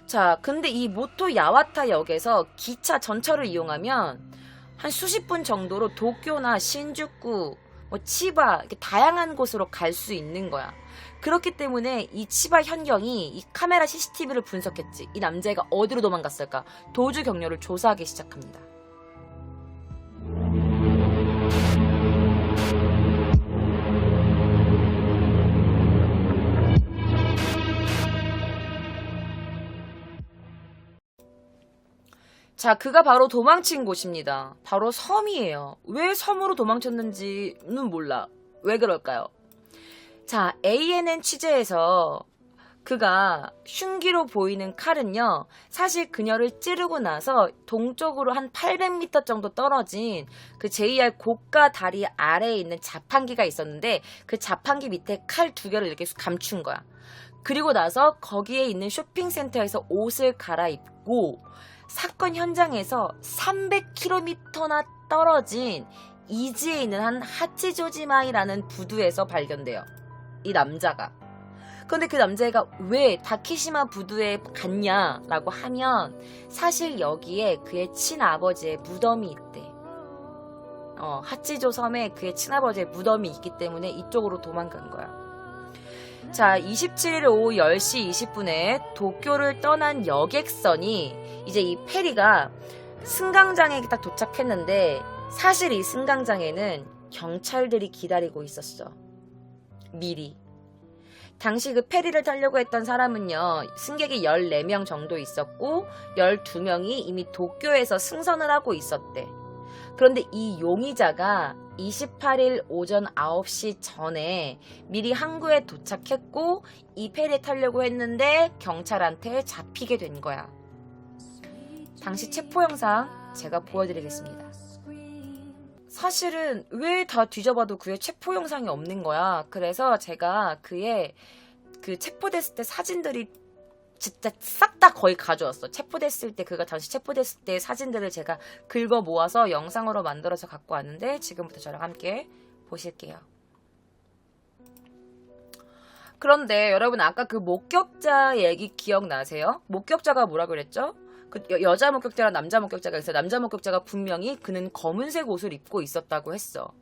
자, 근데 이 모토 야와타 역에서 기차 전철을 이용하면 한 수십 분 정도로 도쿄나 신주쿠, 뭐 치바 이렇게 다양한 곳으로 갈 수 있는 거야. 그렇기 때문에 이 치바 현경이 이 카메라 CCTV를 분석했지. 이 남자애가 어디로 도망갔을까? 도주 경로를 조사하기 시작합니다. 자, 그가 바로 도망친 곳입니다. 바로 섬이에요. 왜 섬으로 도망쳤는지는 몰라. 왜 그럴까요? 자, ANN 취재에서 그가 흉기로 보이는 칼은요, 사실 그녀를 찌르고 나서 동쪽으로 한 800m 정도 떨어진 그 JR 고가 다리 아래에 있는 자판기가 있었는데 그 자판기 밑에 칼 2개를 이렇게 감춘 거야. 그리고 나서 거기에 있는 쇼핑센터에서 옷을 갈아입고 사건 현장에서 300km나 떨어진 이지에 있는 한 하치조지마이라는 부두에서 발견돼요. 이 남자가. 그런데 그 남자애가 왜 다키시마 부두에 갔냐라고 하면 사실 여기에 그의 친아버지의 무덤이 있대. 하치조 섬에 그의 친아버지의 무덤이 있기 때문에 이쪽으로 도망간 거야. 자, 27일 오후 10시 20분에 도쿄를 떠난 여객선이 이제 이 페리가 승강장에 딱 도착했는데 사실 이 승강장에는 경찰들이 기다리고 있었어. 미리. 당시 그 페리를 타려고 했던 사람은요, 승객이 14명 정도 있었고 12명이 이미 도쿄에서 승선을 하고 있었대. 그런데 이 용의자가 28일 오전 9시 전에 미리 항구에 도착했고 이 페리에 타려고 했는데 경찰한테 잡히게 된 거야. 당시 체포 영상 제가 보여드리겠습니다. 사실은 왜 다 뒤져봐도 그의 체포 영상이 없는 거야. 그래서 제가 그의 그 체포됐을 때 사진들이 진짜 싹 다 거의 가져왔어. 체포됐을 때, 그가 당시 체포됐을 때 사진들을 제가 긁어 모아서 영상으로 만들어서 갖고 왔는데 지금부터 저랑 함께 보실게요. 그런데 여러분 아까 그 목격자 얘기 기억나세요? 목격자가 뭐라 그랬죠? 그 여자 목격자랑 남자 목격자가 있어요. 남자 목격자가 분명히 그는 검은색 옷을 입고 있었다고 했어.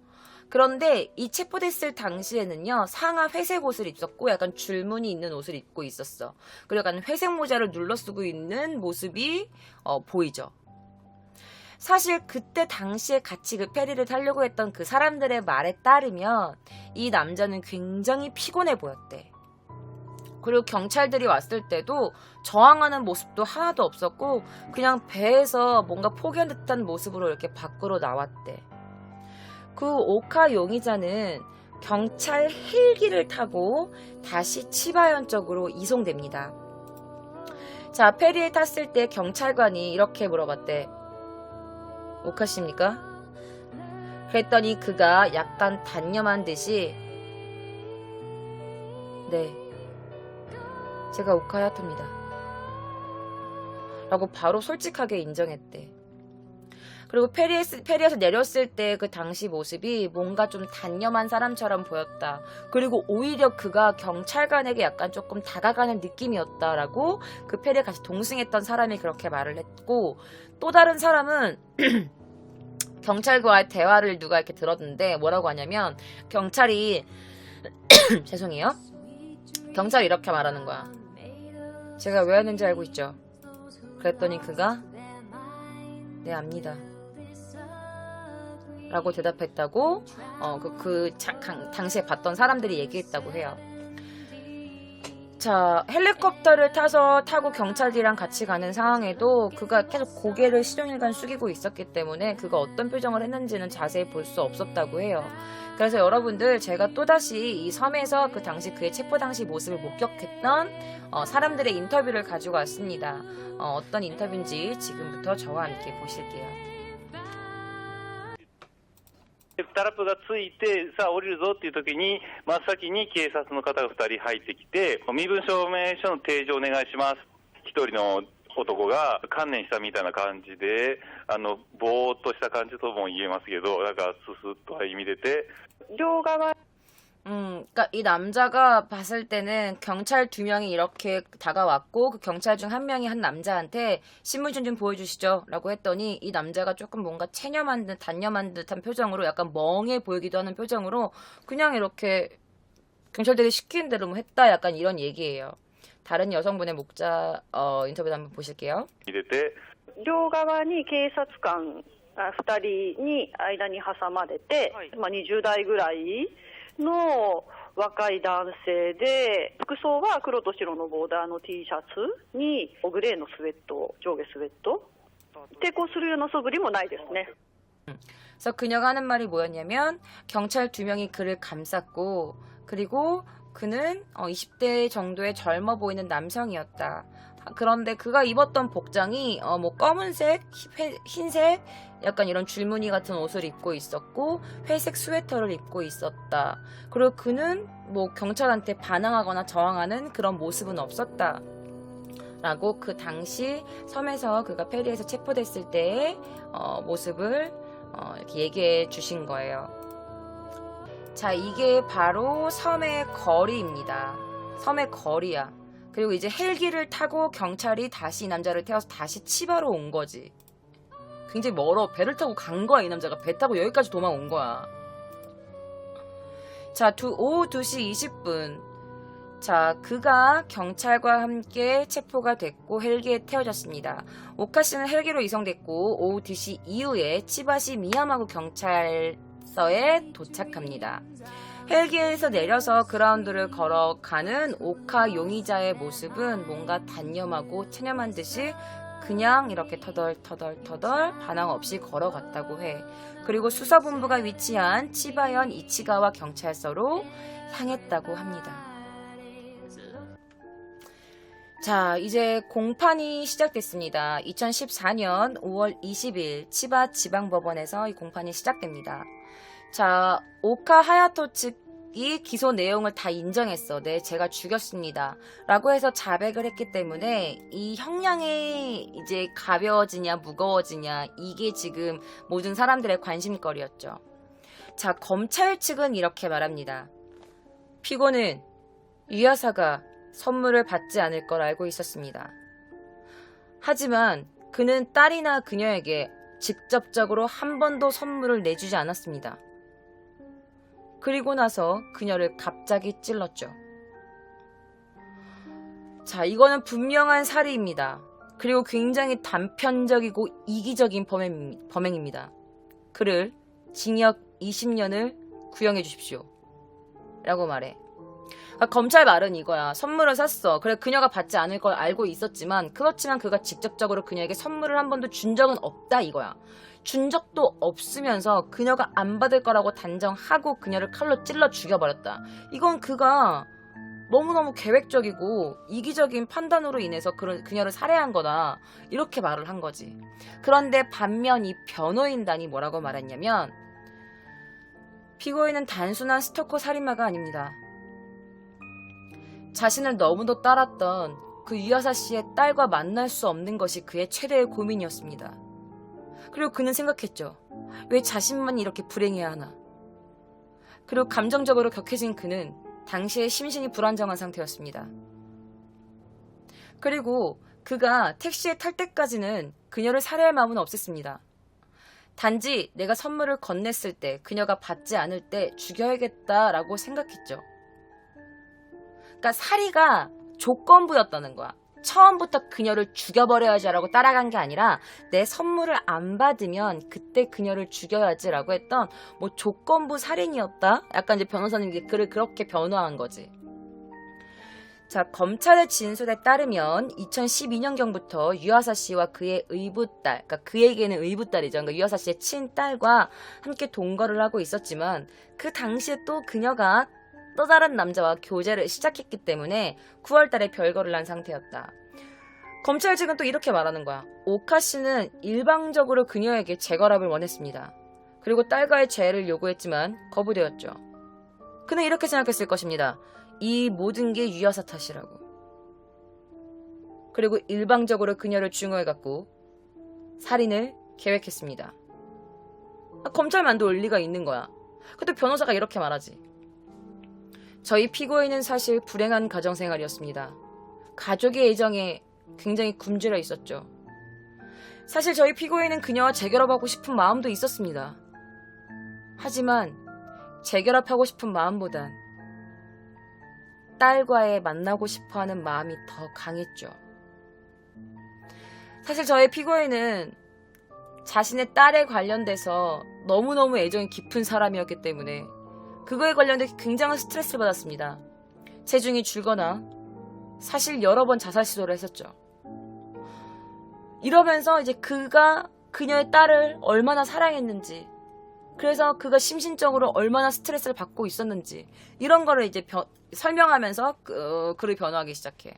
그런데 이 체포됐을 당시에는요, 상하 회색 옷을 입었고 약간 줄무늬 있는 옷을 입고 있었어. 그리고 약간 회색 모자를 눌러쓰고 있는 모습이 보이죠. 사실 그때 당시에 같이 그 페리를 타려고 했던 그 사람들의 말에 따르면 이 남자는 굉장히 피곤해 보였대. 그리고 경찰들이 왔을 때도 저항하는 모습도 하나도 없었고 그냥 배에서 뭔가 포기한 듯한 모습으로 이렇게 밖으로 나왔대. 그 오카 용의자는 경찰 헬기를 타고 다시 치바현 쪽으로 이송됩니다. 자, 페리에 탔을 때 경찰관이 이렇게 물어봤대. 오카 씨입니까? 그랬더니 그가 약간 단념한 듯이 네, 제가 오카 하야토입니다 라고 바로 솔직하게 인정했대. 그리고 페리에서 내렸을 때 그 당시 모습이 뭔가 좀 단념한 사람처럼 보였다. 그리고 오히려 그가 경찰관에게 약간 조금 다가가는 느낌이었다라고 그 페리에 같이 동승했던 사람이 그렇게 말을 했고, 또 다른 사람은 경찰과의 대화를 누가 이렇게 들었는데 뭐라고 하냐면 경찰이 죄송해요. 경찰이 이렇게 말하는 거야. 제가 왜 하는지 알고 있죠? 그랬더니 그가 네, 압니다 라고 대답했다고 당시에 봤던 사람들이 얘기했다고 해요. 자, 헬리콥터를 타고 경찰들이랑 같이 가는 상황에도 그가 계속 고개를 시종일관 숙이고 있었기 때문에 그가 어떤 표정을 했는지는 자세히 볼 수 없었다고 해요. 그래서 여러분들 제가 또다시 이 섬에서 그 당시 그의 체포 당시 모습을 목격했던 사람들의 인터뷰를 가지고 왔습니다. 어떤 인터뷰인지 지금부터 저와 함께 보실게요. タラップがついて、さあ降りるぞっていう時に、真っ先に警察の方が2人入ってきて、身分証明書の提示をお願いします。一人の男が観念したみたいな感じで、ぼーっとした感じとも言えますけど、なんかススッと歩み出て、両側 그러니까 이 남자가 봤을 때는 경찰 2명이 이렇게 다가왔고 그 경찰 중 한 명이 한 남자한테 신분증 좀 보여주시죠 라고 했더니 이 남자가 조금 뭔가 체념한 듯 단념한 듯한 표정으로 약간 멍해 보이기도 하는 표정으로 그냥 이렇게 경찰들이 시키는 대로 뭐 했다 약간 이런 얘기예요. 다른 여성분의 목자 인터뷰도 한번 보실게요. 入れて、両側に警察官2人に間に挟まれて、20代ぐらいの若い男性で、服装は黒と白のボーダーの T シャツにグレーのスウェット、上下スウェット、抵抗するような素振りもないですね。 그래서 그녀가 하는 말이 뭐였냐면 경찰 2명이 그를 감쌌고 그리고 그는 20대 정도의 젊어 보이는 남성이었다. 그런데 그가 입었던 복장이 뭐 검은색, 흰색, 약간 이런 줄무늬 같은 옷을 입고 있었고 회색 스웨터를 입고 있었다. 그리고 그는 뭐 경찰한테 반항하거나 저항하는 그런 모습은 없었다. 라고 그 당시 섬에서 그가 페리에서 체포됐을 때의 모습을 이렇게 얘기해 주신 거예요. 자, 이게 바로 섬의 거리입니다. 섬의 거리야. 그리고 이제 헬기를 타고 경찰이 다시 이 남자를 태워서 다시 치바로 온 거지. 굉장히 멀어. 배를 타고 간 거야, 이 남자가. 배 타고 여기까지 도망온 거야. 자, 오후 2시 20분. 자, 그가 경찰과 함께 체포가 됐고 헬기에 태워졌습니다. 오카 씨는 헬기로 이송됐고 오후 2시 이후에 치바시 미야마구 경찰서에 도착합니다. 헬기에서 내려서 그라운드를 걸어가는 오카 용의자의 모습은 뭔가 단념하고 체념한 듯이 그냥 이렇게 터덜 반항 없이 걸어갔다고 해. 그리고 수사본부가 위치한 치바현 이치가와 경찰서로 향했다고 합니다. 자, 이제 공판이 시작됐습니다. 2014년 5월 20일 치바 지방법원에서 이 공판이 시작됩니다. 자, 오카 하야토 측이 기소 내용을 다 인정했어. 네, 제가 죽였습니다. 라고 해서 자백을 했기 때문에 이 형량이 이제 가벼워지냐 무거워지냐 이게 지금 모든 사람들의 관심거리였죠. 자, 검찰 측은 이렇게 말합니다. 피고는 유야사가 선물을 받지 않을 걸 알고 있었습니다. 하지만 그는 딸이나 그녀에게 직접적으로 한 번도 선물을 내주지 않았습니다. 그리고 나서 그녀를 갑자기 찔렀죠. 자, 이거는 분명한 살해입니다. 그리고 굉장히 단편적이고 이기적인 범행입니다. 그를 징역 20년을 구형해 주십시오. 라고 말해. 검찰 말은 이거야. 선물을 샀어. 그래, 그녀가 받지 않을 걸 알고 있었지만 그렇지만 그가 직접적으로 그녀에게 선물을 한 번도 준 적은 없다 이거야. 준 적도 없으면서 그녀가 안 받을 거라고 단정하고 그녀를 칼로 찔러 죽여버렸다. 이건 그가 너무너무 계획적이고 이기적인 판단으로 인해서 그녀를 살해한 거다. 이렇게 말을 한 거지. 그런데 반면 이 변호인단이 뭐라고 말했냐면 피고인은 단순한 스토커 살인마가 아닙니다. 자신을 너무도 따랐던 그 유야사 씨의 딸과 만날 수 없는 것이 그의 최대의 고민이었습니다. 그리고 그는 생각했죠. 왜 자신만 이렇게 불행해야 하나. 그리고 감정적으로 격해진 그는 당시에 심신이 불안정한 상태였습니다. 그리고 그가 택시에 탈 때까지는 그녀를 살해할 마음은 없었습니다. 단지 내가 선물을 건넸을 때 그녀가 받지 않을 때 죽여야겠다라고 생각했죠. 그러니까 살이가 조건부였다는 거야. 처음부터 그녀를 죽여버려야지라고 따라간 게 아니라 내 선물을 안 받으면 그때 그녀를 죽여야지라고 했던 뭐 조건부 살인이었다? 약간 이제 변호사님이 그를 그렇게 변호한 거지. 자, 검찰의 진술에 따르면 2012년경부터 유아사 씨와 그의 의붓딸, 그러니까 그에게는 의붓딸이죠. 그러니까 유아사 씨의 친딸과 함께 동거를 하고 있었지만 그 당시에 또 그녀가 또 다른 남자와 교제를 시작했기 때문에 9월달에 별거를 한 상태였다. 검찰 측은 또 이렇게 말하는 거야. 오카 씨는 일방적으로 그녀에게 재결합을 원했습니다. 그리고 딸과의 재해를 요구했지만 거부되었죠. 그는 이렇게 생각했을 것입니다. 이 모든 게 유야사 탓이라고. 그리고 일방적으로 그녀를 증오해갖고 살인을 계획했습니다. 검찰만도 의리가 있는 거야. 근데 변호사가 이렇게 말하지. 저희 피고인은 사실 불행한 가정생활이었습니다. 가족의 애정에 굉장히 굶주려 있었죠. 사실 저희 피고인은 그녀와 재결합하고 싶은 마음도 있었습니다. 하지만 재결합하고 싶은 마음보단 딸과의 만나고 싶어하는 마음이 더 강했죠. 사실 저의 피고인은 자신의 딸에 관련돼서 너무너무 애정이 깊은 사람이었기 때문에 그거에 관련돼 굉장한 스트레스를 받았습니다. 체중이 줄거나 사실 여러 번 자살 시도를 했었죠. 이러면서 이제 그가 그녀의 딸을 얼마나 사랑했는지, 그래서 그가 심신적으로 얼마나 스트레스를 받고 있었는지 이런 거를 이제 설명하면서 글을 변호하기 시작해.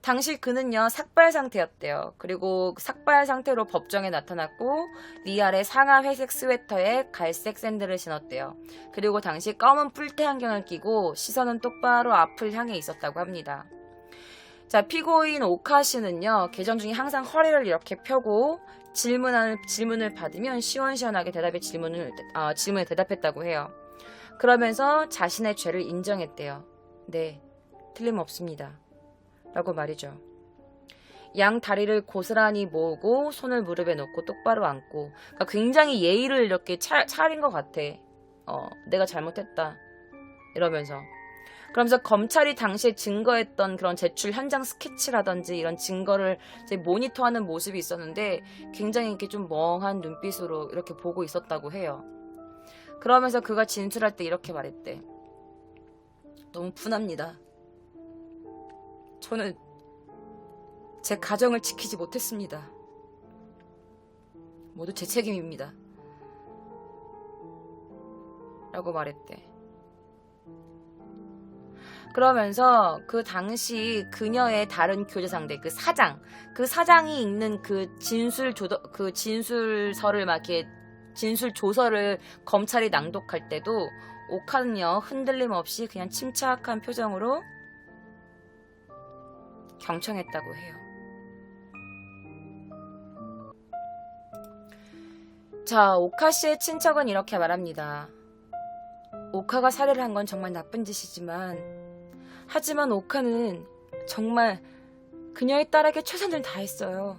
당시 그는요 삭발 상태였대요. 그리고 삭발 상태로 법정에 나타났고 위아래 상하 회색 스웨터에 갈색 샌들을 신었대요. 그리고 당시 검은 뿔테 안경을 끼고 시선은 똑바로 앞을 향해 있었다고 합니다. 자, 피고인 오카 씨는요 개정 중에 항상 허리를 이렇게 펴고 질문을 받으면 시원시원하게 질문에 대답했다고 해요. 그러면서 자신의 죄를 인정했대요. 네, 틀림없습니다. 라고 말이죠. 양 다리를 고스란히 모으고 손을 무릎에 놓고 똑바로 앉고, 그러니까 굉장히 예의를 이렇게 차린 것 같아. 내가 잘못했다 이러면서. 그러면서 검찰이 당시에 증거했던 그런 제출 현장 스케치라든지 이런 증거를 이제 모니터하는 모습이 있었는데 굉장히 이렇게 좀 멍한 눈빛으로 이렇게 보고 있었다고 해요. 그러면서 그가 진술할 때 이렇게 말했대. 너무 분합니다. 저는 제 가정을 지키지 못했습니다. 모두 제 책임입니다. 라고 말했대. 그러면서 그 당시 그녀의 다른 교제 상대, 그 사장이 읽는 그 진술서를 막 이렇게 진술 조서를 검찰이 낭독할 때도 오카는요 흔들림 없이 그냥 침착한 표정으로 경청했다고 해요. 자, 오카 씨의 친척은 이렇게 말합니다. 오카가 살해를 한 건 정말 나쁜 짓이지만, 하지만 오카는 정말 그녀의 딸에게 최선을 다했어요.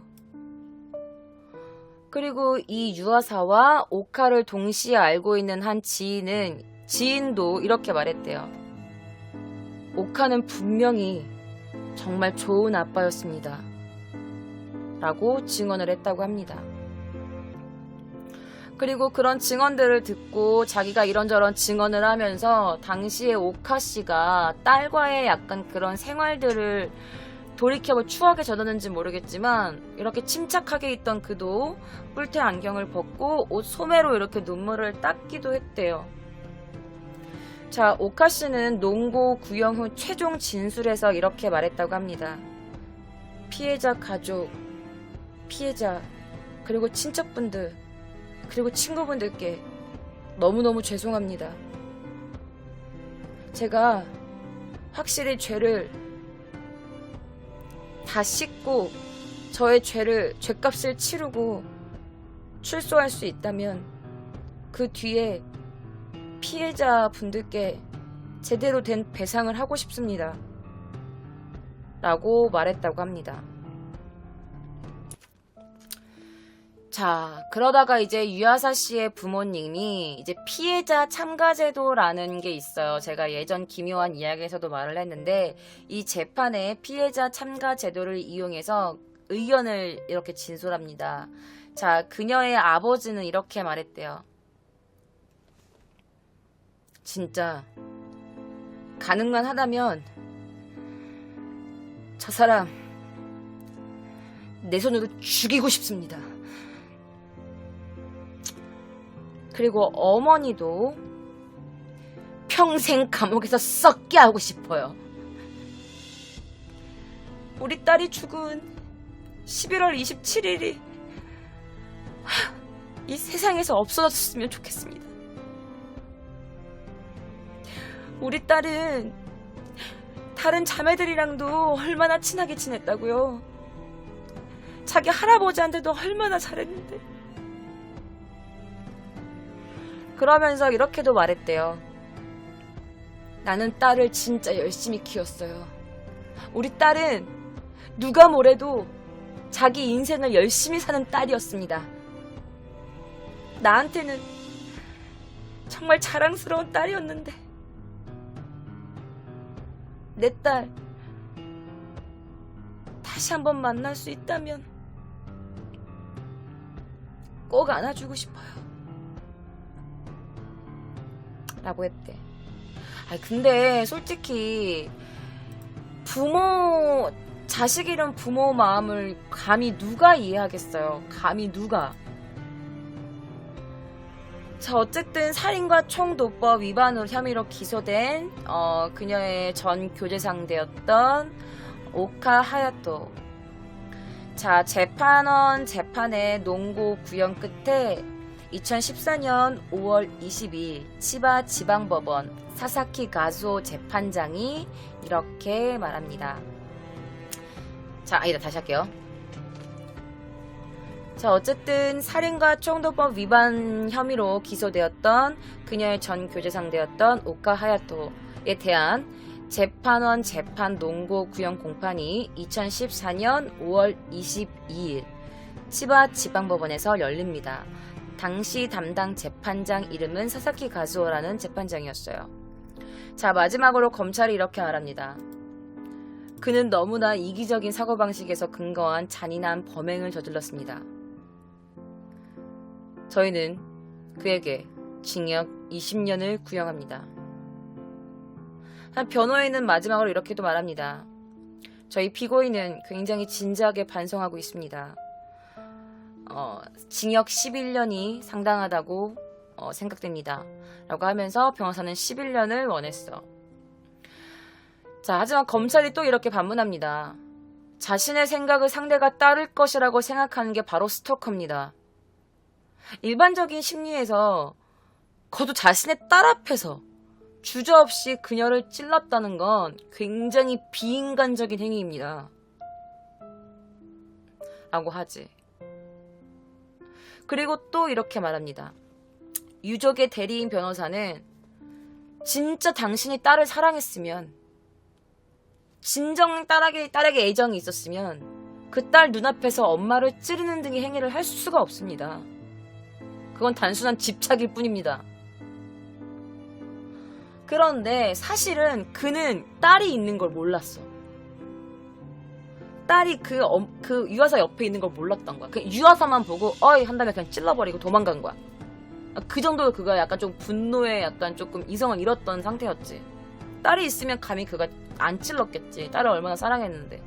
그리고 이 유아사와 오카를 동시에 알고 있는 한 지인도 이렇게 말했대요. 오카는 분명히 정말 좋은 아빠였습니다. 라고 증언을 했다고 합니다. 그리고 그런 증언들을 듣고 자기가 이런저런 증언을 하면서 당시에 오카 씨가 딸과의 약간 그런 생활들을 돌이켜볼 추억에 젖었는지 모르겠지만 이렇게 침착하게 있던 그도 뿔테 안경을 벗고 옷 소매로 이렇게 눈물을 닦기도 했대요. 자, 오카 씨는 농고 구형 후 최종 진술에서 이렇게 말했다고 합니다. 피해자 가족, 피해자, 그리고 친척분들, 그리고 친구분들께 너무너무 죄송합니다. 제가 확실히 죄를 다 씻고 저의 죄값을 치르고 출소할 수 있다면 그 뒤에 피해자분들께 제대로 된 배상을 하고 싶습니다. 라고 말했다고 합니다. 자, 그러다가 이제 유아사 씨의 부모님이 이제 피해자 참가제도라는 게 있어요. 제가 예전 기묘한 이야기에서도 말을 했는데 이 재판에 피해자 참가제도를 이용해서 의견을 이렇게 진술합니다. 자, 그녀의 아버지는 이렇게 말했대요. 진짜 가능만 하다면 저 사람 내 손으로 죽이고 싶습니다. 그리고 어머니도 평생 감옥에서 썩게 하고 싶어요. 우리 딸이 죽은 11월 27일이 이 세상에서 없어졌으면 좋겠습니다. 우리 딸은 다른 자매들이랑도 얼마나 친하게 지냈다고요. 자기 할아버지한테도 얼마나 잘했는데. 그러면서 이렇게도 말했대요. 나는 딸을 진짜 열심히 키웠어요. 우리 딸은 누가 뭐래도 자기 인생을 열심히 사는 딸이었습니다. 나한테는 정말 자랑스러운 딸이었는데 내 딸 다시 한번 만날 수 있다면 꼭 안아주고 싶어요. 라고 했대. 근데 솔직히 자식 잃은 부모 마음을 감히 누가 이해하겠어요. 감히 누가. 자, 어쨌든 살인과 총도법 위반으로 혐의로 기소된 그녀의 전 교제 상대였던 오카 하야토. 자, 재판의 논고 구형 끝에 2014년 5월 22일 치바 지방법원 사사키 가zuo 재판장이 이렇게 말합니다. 자, 다시 할게요. 자, 어쨌든 살인과 총도법 위반 혐의로 기소되었던 그녀의 전 교제 상대였던 오카 하야토에 대한 재판원 재판 논고 구형 공판이 2014년 5월 22일 치바 지방법원에서 열립니다. 당시 담당 재판장 이름은 사사키 가zuo라는 재판장이었어요. 자, 마지막으로 검찰이 이렇게 말합니다. 그는 너무나 이기적인 사고방식에서 근거한 잔인한 범행을 저질렀습니다. 저희는 그에게 징역 20년을 구형합니다. 한 변호인은 마지막으로 이렇게도 말합니다. 저희 피고인은 굉장히 진지하게 반성하고 있습니다. 징역 11년이 상당하다고 생각됩니다. 라고 하면서 변호사는 11년을 원했어. 자, 하지만 검찰이 또 이렇게 반문합니다. 자신의 생각을 상대가 따를 것이라고 생각하는 게 바로 스토커입니다. 일반적인 심리에서 거두 자신의 딸 앞에서 주저없이 그녀를 찔렀다는 건 굉장히 비인간적인 행위입니다. 라고 하지. 그리고 또 이렇게 말합니다. 유족의 대리인 변호사는 진짜 당신이 딸을 사랑했으면, 진정 딸에게 애정이 있었으면 그 딸 눈앞에서 엄마를 찌르는 등의 행위를 할 수가 없습니다. 그건 단순한 집착일 뿐입니다. 그런데 사실은 그는 딸이 있는 걸 몰랐어. 딸이 그 유아사 옆에 있는 걸 몰랐던 거야. 그 유아사만 보고 어이 한 다음에 그냥 찔러버리고 도망간 거야. 그 정도로 그가 약간 좀 분노에 약간 조금 이성을 잃었던 상태였지. 딸이 있으면 감히 그가 안 찔렀겠지. 딸을 얼마나 사랑했는데.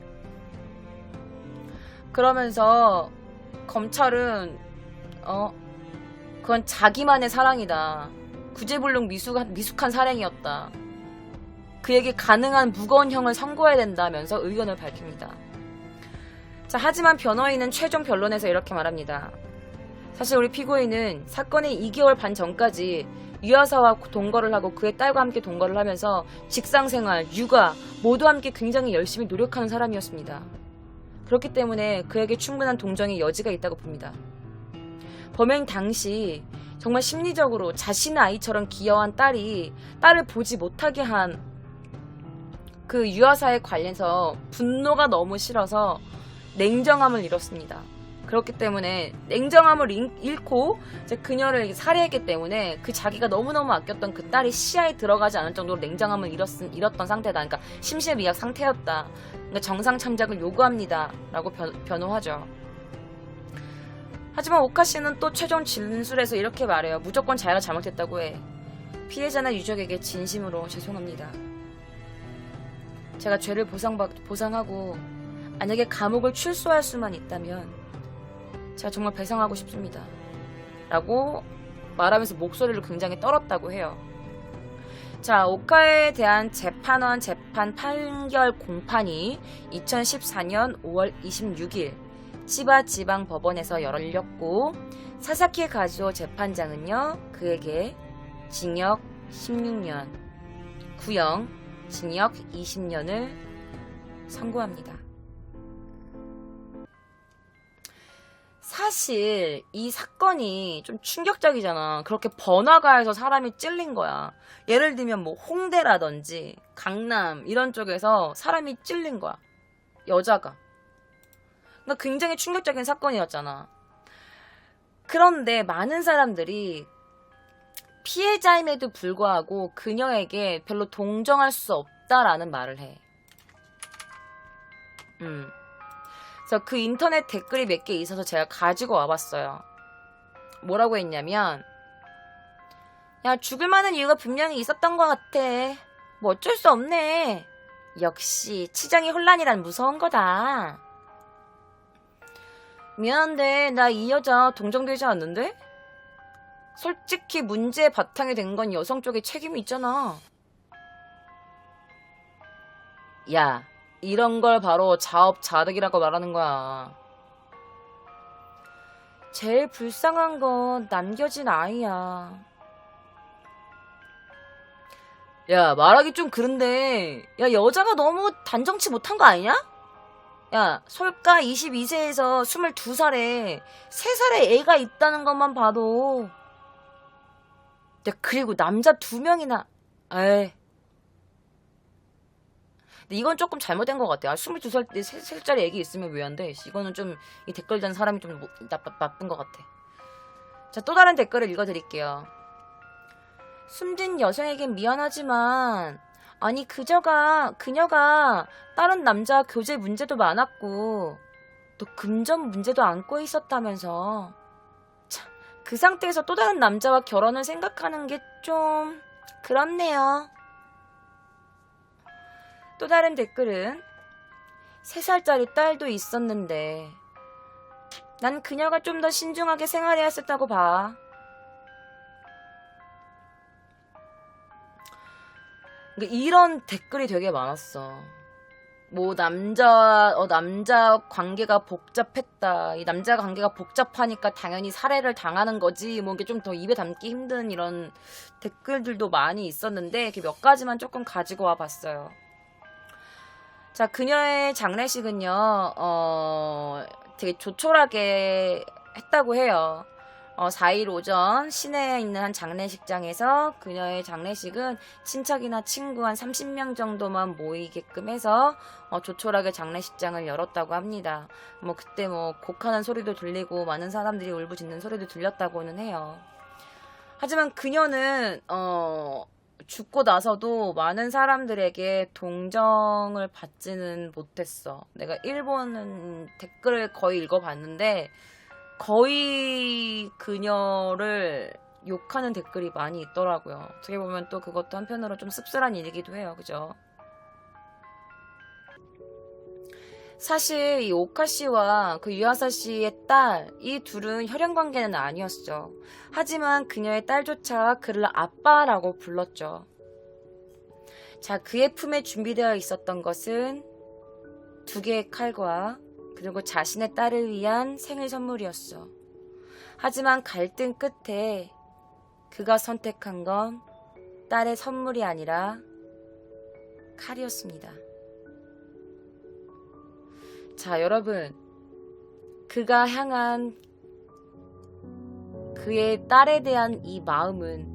그러면서 검찰은 그건 자기만의 사랑이다. 구제불능 미숙한 사랑이었다. 그에게 가능한 무거운 형을 선고해야 된다면서 의견을 밝힙니다. 자, 하지만 변호인은 최종 변론에서 이렇게 말합니다. 사실 우리 피고인은 사건의 2개월 반 전까지 유아사와 동거를 하고 그의 딸과 함께 동거를 하면서 직장생활, 육아 모두 함께 굉장히 열심히 노력하는 사람이었습니다. 그렇기 때문에 그에게 충분한 동정의 여지가 있다고 봅니다. 범행 당시 정말 심리적으로 자신의 아이처럼 귀여운 딸을 보지 못하게 한 그 유아사에 관련해서 분노가 너무 싫어서 냉정함을 잃었습니다. 그렇기 때문에 냉정함을 잃고 이제 그녀를 살해했기 때문에 그 자기가 너무너무 아꼈던 그 딸이 시야에 들어가지 않을 정도로 냉정함을 잃었던 상태다. 그러니까 심신미약 상태였다. 그러니까 정상 참작을 요구합니다. 라고 변호하죠. 하지만 오카 씨는 또 최종 진술에서 이렇게 말해요. 무조건 자기가 잘못했다고 해. 피해자나 유족에게 진심으로 죄송합니다. 제가 죄를 보상하고 만약에 감옥을 출소할 수만 있다면 제가 정말 배상하고 싶습니다. 라고 말하면서 목소리를 굉장히 떨었다고 해요. 자, 오카에 대한 재판원 재판 판결 공판이 2014년 5월 26일 치바 지방법원에서 열렸고 사사키 가zuo 재판장은요 그에게 징역 16년, 구형 징역 20년을 선고합니다. 사실 이 사건이 좀 충격적이잖아. 그렇게 번화가에서 사람이 찔린 거야. 예를 들면 뭐 홍대라든지 강남 이런 쪽에서 사람이 찔린 거야. 여자가. 그러니까 굉장히 충격적인 사건이었잖아. 그런데 많은 사람들이 피해자임에도 불구하고 그녀에게 별로 동정할 수 없다라는 말을 해. 그래서 그 인터넷 댓글이 몇 개 있어서 제가 가지고 와봤어요. 뭐라고 했냐면, 야, 죽을 만한 이유가 분명히 있었던 것 같아. 뭐 어쩔 수 없네. 역시 치장의 혼란이란 무서운 거다. 미안한데 나 이 여자 동정되지 않는데? 솔직히 문제의 바탕이 된 건 여성 쪽에 책임이 있잖아. 야, 이런 걸 바로 자업자득이라고 말하는 거야. 제일 불쌍한 건 남겨진 아이야. 야, 말하기 좀 그런데, 야, 여자가 너무 단정치 못한 거 아니냐? 야, 솔까 22세에서 22살에 3살의 애가 있다는 것만 봐도. 야, 그리고 남자 2명이나, 에이. 근데 이건 조금 잘못된 것 같아. 22살, 3살짜리 애기 있으면 왜 안 돼? 이거는 좀, 이 댓글 단 사람이 좀 나쁜 것 같아. 자, 또 다른 댓글을 읽어드릴게요. 숨진 여성에겐 미안하지만, 아니, 그녀가 다른 남자 교제 문제도 많았고, 또 금전 문제도 안고 있었다면서. 참, 그 상태에서 또 다른 남자와 결혼을 생각하는 게 좀, 그렇네요. 또 다른 댓글은 3살짜리 딸도 있었는데 난 그녀가 좀 더 신중하게 생활해야 했다고 봐. 그러니까 이런 댓글이 되게 많았어. 뭐 남자 관계가 복잡했다. 이 남자 관계가 복잡하니까 당연히 살해를 당하는 거지. 뭐 이게 좀 더 입에 담기 힘든 이런 댓글들도 많이 있었는데 이렇게 몇 가지만 조금 가지고 와 봤어요. 자, 그녀의 장례식은요, 되게 조촐하게 했다고 해요. 4일 오전 시내에 있는 한 장례식장에서 그녀의 장례식은 친척이나 친구 한 30명 정도만 모이게끔 해서 조촐하게 장례식장을 열었다고 합니다. 뭐 그때 뭐 곡하는 소리도 들리고 많은 사람들이 울부짖는 소리도 들렸다고는 해요. 하지만 그녀는 죽고 나서도 많은 사람들에게 동정을 받지는 못했어. 내가 일본 댓글을 거의 읽어봤는데 거의 그녀를 욕하는 댓글이 많이 있더라고요. 어떻게 보면 또 그것도 한편으로 좀 씁쓸한 일이기도 해요. 그죠? 사실 이 오카 씨와 그 유아사 씨의 딸, 이 둘은 혈연 관계는 아니었죠. 하지만 그녀의 딸조차 그를 아빠라고 불렀죠. 자, 그의 품에 준비되어 있었던 것은 2개의 칼과 그리고 자신의 딸을 위한 생일 선물이었어. 하지만 갈등 끝에 그가 선택한 건 딸의 선물이 아니라 칼이었습니다. 자, 여러분, 그가 향한 그의 딸에 대한 이 마음은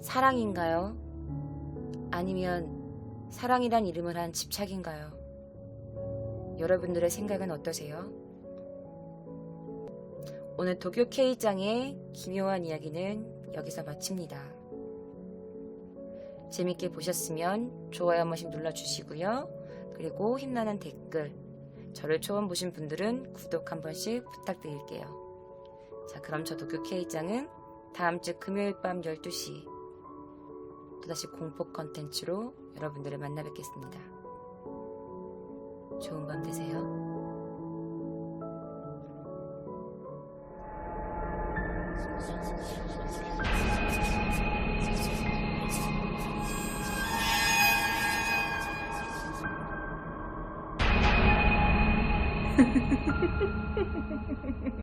사랑인가요? 아니면 사랑이란 이름을 한 집착인가요? 여러분들의 생각은 어떠세요? 오늘 도쿄 K장의 기묘한 이야기는 여기서 마칩니다. 재밌게 보셨으면 좋아요 한 번씩 눌러주시고요. 그리고 힘나는 댓글, 저를 처음 보신 분들은 구독 한 번씩 부탁드릴게요. 자, 그럼 저 도쿄 K장은 다음 주 금요일 밤 12시 또다시 공포 컨텐츠로 여러분들을 만나 뵙겠습니다. 좋은 밤 되세요.